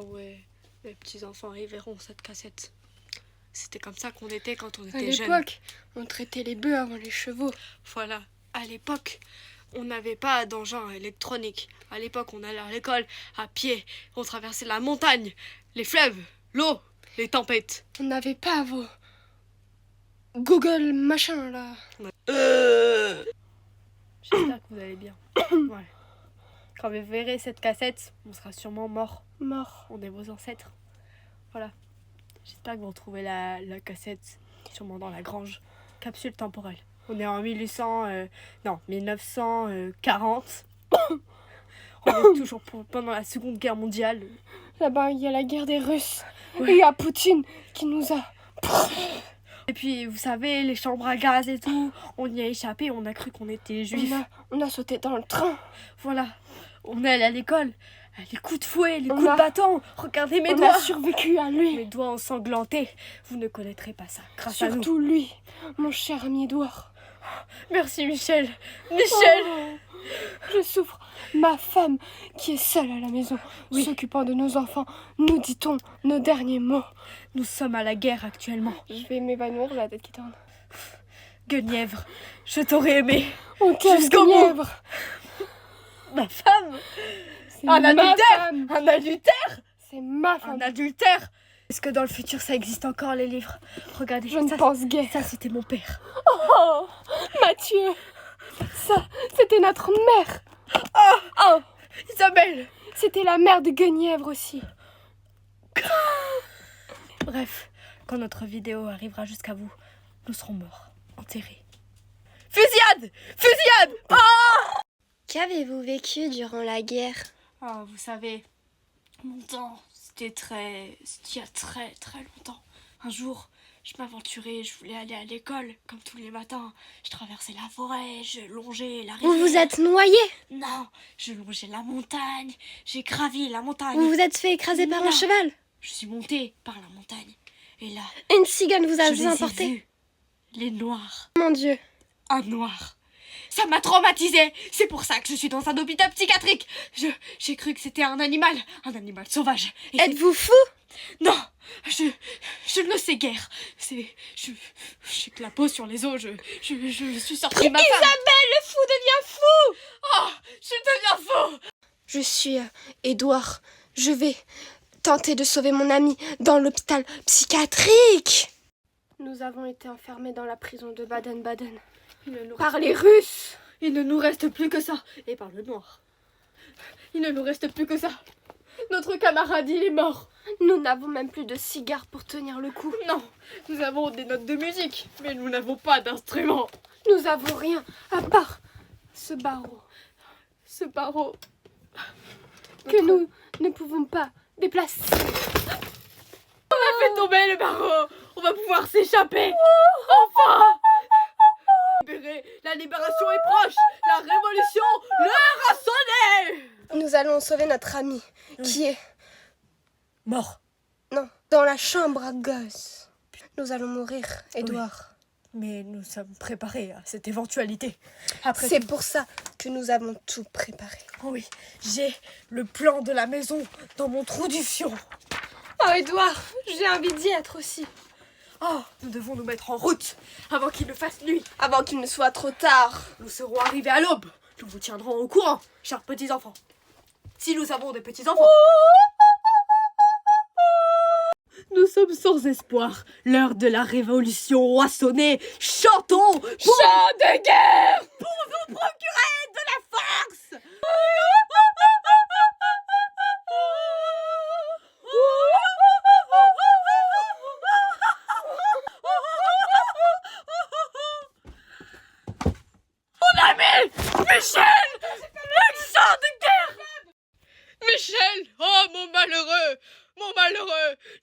Ouais, les petits-enfants, ils verront cette cassette. C'était comme ça qu'on était quand on était jeunes. À l'époque, on traitait les bœufs avant les chevaux. Voilà, à l'époque, on n'avait pas d'engin électronique. À l'époque, on allait à l'école à pied. On traversait la montagne, les fleuves, l'eau, les tempêtes. On n'avait pas vos Google machin là. J'espère que vous allez bien. Ouais. Quand vous verrez cette cassette, on sera sûrement mort. On est vos ancêtres. Voilà. J'espère que vous retrouvez la cassette, sûrement dans la grange. Capsule temporelle. On est en 1940. On est toujours pendant la Seconde Guerre mondiale. Là-bas, il y a la guerre des Russes. Ouais. Et il y a Poutine qui nous a... Et puis, vous savez, les chambres à gaz et tout, on y a échappé, on a cru qu'on était juifs. On a sauté dans le train. Voilà. On est allé à l'école. Les coups de fouet, les coups de bâton. Regardez mes doigts. On a survécu à lui. Mes doigts ensanglantés. Vous ne connaîtrez pas ça grâce à nous. Surtout lui, mon cher ami Édouard. Merci Michel. Michel. Oh, je souffre. Ma femme, qui est seule à la maison, Oui. s'occupant de nos enfants, nous dit-on nos derniers mots. Nous sommes à la guerre actuellement. Je vais m'évanouir, j'ai la tête qui tourne. Guenièvre, je t'aurais aimé. On t'aime, Jusqu'au bout. Guenièvre. Ma femme. C'est Un ma adultère. femme. Un adultère. C'est ma femme. Un adultère. Est-ce que dans le futur ça existe encore les livres? Regardez, Je ne ça, pense guère. ça c'était mon père. Oh, Mathieu. Ça, c'était notre mère. Oh, Isabelle. C'était la mère de Guenièvre aussi. Bref, quand notre vidéo arrivera jusqu'à vous, nous serons morts, enterrés. Fusillade. Fusillade. Oh. Qu'avez-vous vécu durant la guerre? Ah, vous savez, mon temps, c'était il y a très très longtemps. Un jour, je m'aventurais, je voulais aller à l'école, comme tous les matins. Je traversais la forêt, je longeais la rivière. Vous vous êtes noyé? Non, je longeais la montagne, j'ai gravi la montagne. Vous vous êtes fait écraser par un Non. cheval? Je suis montée par la montagne. Et là, Une cigogne vous a je les ai emporté? vus. Les noirs. Mon Dieu. Un noir. Ça m'a traumatisée. C'est pour ça que je suis dans un hôpital psychiatrique. J'ai cru que c'était un animal sauvage. Et c'est- Êtes-vous fou? Non, je ne le sais guère. J'ai que la peau sur les os. Je suis sortie de ma femme. Isabelle, le fou devient fou! Oh, je deviens fou. Je suis Édouard. Je vais tenter de sauver mon ami dans l'hôpital psychiatrique. Nous avons été enfermés dans la prison de Baden-Baden. Par les Russes. Il ne nous reste plus que ça. Et par le noir. Il ne nous reste plus que ça. Notre camarade, il est mort. Nous n'avons même plus de cigares pour tenir le coup. Non, nous avons des notes de musique, mais nous n'avons pas d'instrument. Nous avons rien à part ce barreau. Ce barreau que nous ne pouvons pas déplacer. On a fait tomber le barreau. On va pouvoir s'échapper. Enfin. Libéré. La libération est proche. La révolution, l'heure a sonné. Nous allons sauver notre ami qui est... Mort. Non, dans la chambre à gaz. Nous allons mourir, Édouard. Mais nous sommes préparés à cette éventualité. Après C'est pour ça que nous avons tout préparé. Oh oui, j'ai le plan de la maison dans mon trou du fion. Oh, Édouard, j'ai envie d'y être aussi. Oh, nous devons nous mettre en route avant qu'il ne fasse nuit. Avant qu'il ne soit trop tard. Nous serons arrivés à l'aube. Nous vous tiendrons au courant, chers petits-enfants. Si nous avons des petits-enfants. Nous sommes sans espoir. L'heure de la révolution a sonné. Chantons. Chant de guerre. Pour vous procurer de la force. Mon ami Michel. Le chant de guerre. Michel, oh mon malheureux,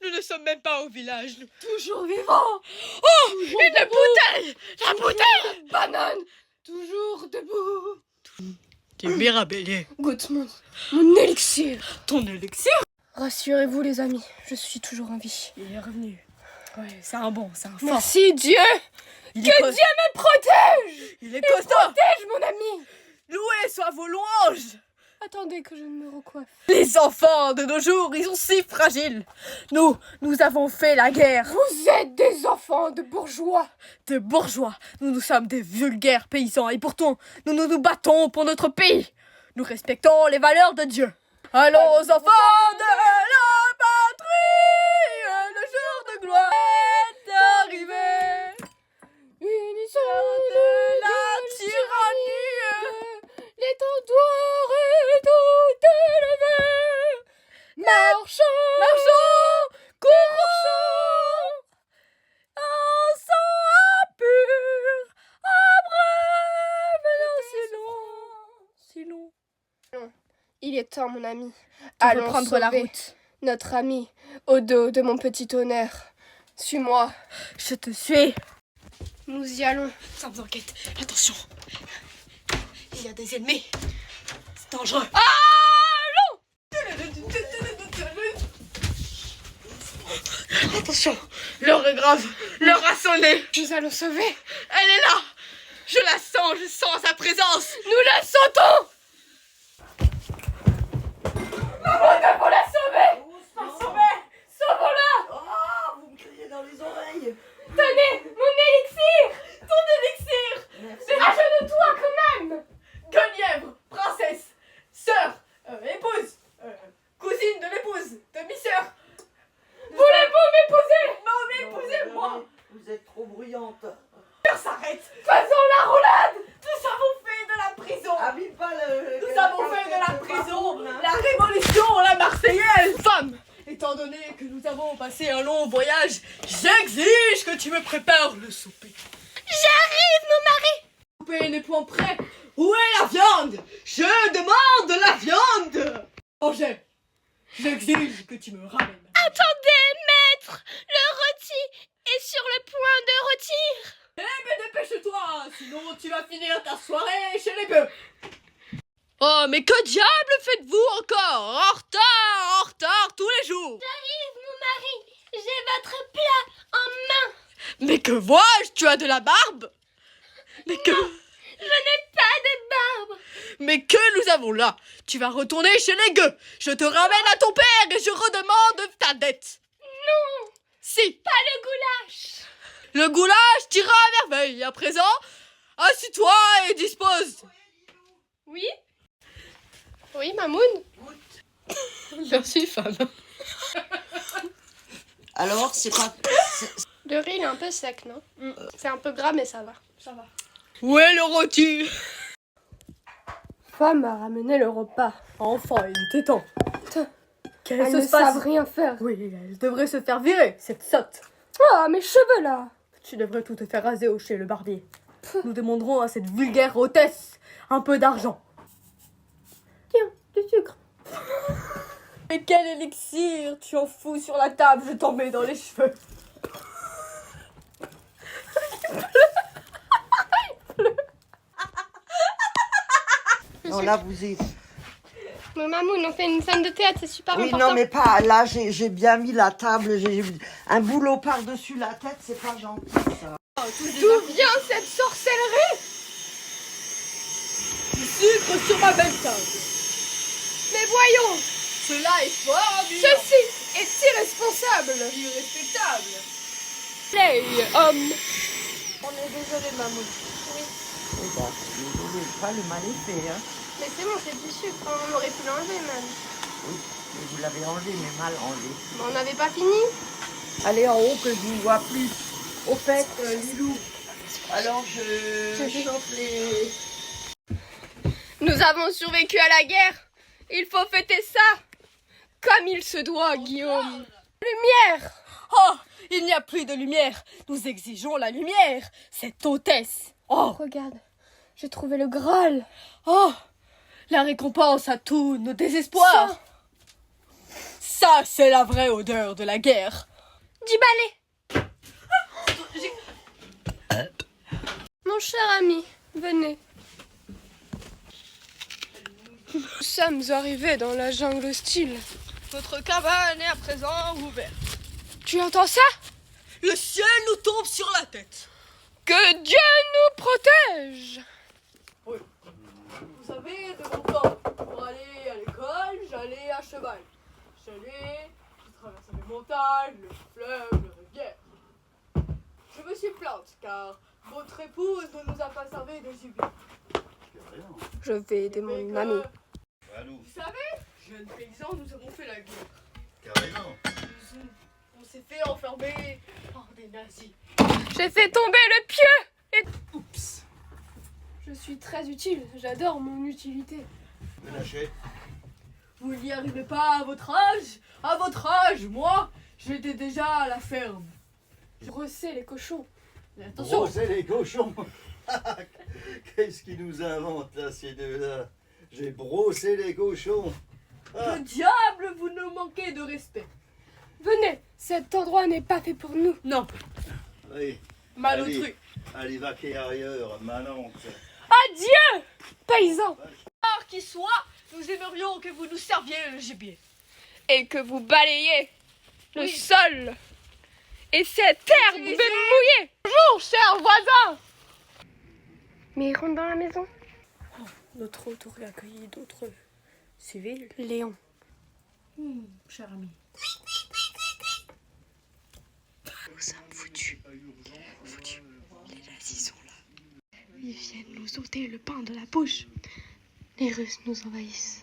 nous ne sommes même pas au village, nous. Toujours vivants. Oh, toujours une debout. Bouteille, la bouteille. Banane, toujours debout. T'es mirabellé. Goûte mon élixir. Ton élixir. Rassurez-vous les amis, je suis toujours en vie. Il est revenu. Ouais, c'est un bon, c'est un fort. Merci Dieu. Il Que est Dieu me protège. Il est costaud. Protège mon ami. Loués soient vos louanges. Attendez que je ne me recoiffe. Les enfants de nos jours, ils sont si fragiles. Nous avons fait la guerre. Vous êtes des enfants de bourgeois. De bourgeois, nous sommes des vulgaires paysans et pourtant, nous battons pour notre pays. Nous respectons les valeurs de Dieu. Allons aux enfants de la patrie, le jour de gloire est arrivé. Unissons De la tyrannie, l'étendoir est tout élevé. marchons, courons, en sang pur, si long. Il est temps, mon ami. Allons prendre la sauver route. notre ami au dos de mon petit honneur. Suis-moi. Je te suis. Nous y allons. Sans enquête. Attention. Il y a des ennemis. C'est dangereux. Attention. L'heure est grave. L'heure a sonné. Nous allons sauver. Elle est là. Je la sens. Je sens sa présence. Nous la sentons. Nous devons la sauver. Sauvons-la. Oh, vous me criez dans les oreilles. Tenez, mon élixir. Ton élixir. Merci. Agenouille-toi quand même. Guenièvre. Princesse. Sœur. Épouse. Cousine de l'épouse. Demi-sœur. Voulez-vous m'épouser? Non, mais épousez-moi. Vous êtes trop bruyante. L'heure s'arrête. Faisons la roulade. Nous avons fait de la prison. Abîme pas le. Nous avons fait de la prison la révolution, la Marseillaise. Femme, étant donné que nous avons passé un long voyage, j'exige que tu me prépares le souper. J'arrive, mon mari. Le souper n'est point prêt. Où est la viande? Je demande la viande. Angèle, j'exige que tu me ramènes. Attendez, maître. Le rôti est sur le point de rôtir. Eh ben dépêche-toi, sinon tu vas finir ta soirée chez les bœufs. Oh, mais que diable faites-vous encore? En retard, tous les jours. J'arrive, mon mari. J'ai votre plat en main. Mais que vois-je? Tu as de la barbe? Mais que... Je n'ai pas de barbe. Mais que nous avons là? Tu vas retourner chez les gueux. Je te ramène à ton père et je redemande ta dette. Non, Si, pas le goulash. le goulash t'ira à merveille. À présent, assis-toi et dispose. Oui? Oui, Mamoun? Merci, femme. Alors, c'est pas. Le riz, il est un peu sec, non? C'est un peu gras, mais ça va. Ça va. Où est le rôti? Femme a ramené le repas. Enfin, il était temps. Qu'elle Elles se ne passe? savent rien faire. Oui, elle devrait se faire virer, cette sotte. Ah, mes cheveux, là. Tu devrais tout te faire raser au chez le barbier. Nous demanderons à cette vulgaire hôtesse un peu d'argent. Tiens, du sucre. Mais quel élixir! Tu en fous sur la table, je t'en mets dans les cheveux. Non, là, vous êtes. Mais Mamoun, on fait une scène de théâtre, c'est super Oui, important. non, mais pas. Là, j'ai bien mis la table. J'ai un boulot par-dessus la tête, c'est pas gentil, ça. D'où vient cette sorcellerie? Du sucre sur ma belle table. Mais voyons, Cela est fort amusant. ceci est irresponsable. Irrespectable. Play, homme. On est désolé, maman. Eh ben, désolé, pas le mal est fait, hein. Mais c'est bon, c'est du sucre, on aurait pu l'enlever même. Oui, mais vous l'avez enlevé, mais mal enlevé. Mais on n'avait pas fini. Allez en haut que je vous vois plus. Au fait, Lilou, alors je chauffe les... Nous avons survécu à la guerre. Il faut fêter ça. Comme il se doit, Guillaume. Lumière. Oh, il n'y a plus de lumière. Nous exigeons la lumière. Cette hôtesse. Oh, Regarde, j'ai trouvé le Graal. oh, la récompense à tous nos désespoirs. Ça, c'est la vraie odeur de la guerre. 10 balais. Mon cher ami, venez. Nous sommes arrivés dans la jungle hostile. Notre cabane est à présent ouverte. Tu entends ça? Le ciel nous tombe sur la tête. Que Dieu nous protège. Oui. Vous savez, de mon temps, pour aller j'allais à cheval. J'ai traversé les montagnes, le fleuve, les rivières. Je me suis plainte car votre épouse ne nous a pas servi de gibier. Je vais aider Mais mon que- ami. Allô, Vous savez, jeunes paysans, nous avons fait la guerre. carrément. On s'est fait enfermer par des nazis. J'ai fait tomber le pieu. Oups. Je suis très utile. J'adore mon utilité. Me lâcher. Vous n'y arrivez pas à votre âge. À votre âge, moi, j'étais déjà à la ferme. Je ressais les cochons. Mais attention, Brosser les cochons. Qu'est-ce qu'ils nous inventent là, ces deux-là? J'ai brossé les cochons. que diable vous nous manquez de respect. Venez, cet endroit n'est pas fait pour nous. Non, Oui, malotru. allez vaquer ailleurs, manante. Adieu, paysans. Par qui soit, nous aimerions que vous nous serviez le gibier. Et que vous balayez le Oui. sol. Et cette herbe Utilisez- mouillée. Bonjour, cher voisin. Mais il rentre dans la maison. Notre hôte aurait accueilli d'autres civils. Léon. Cher ami. Nous sommes foutus. Foutus. Les nazis sont là. Ils viennent nous ôter le pain de la bouche. Les Russes nous envahissent.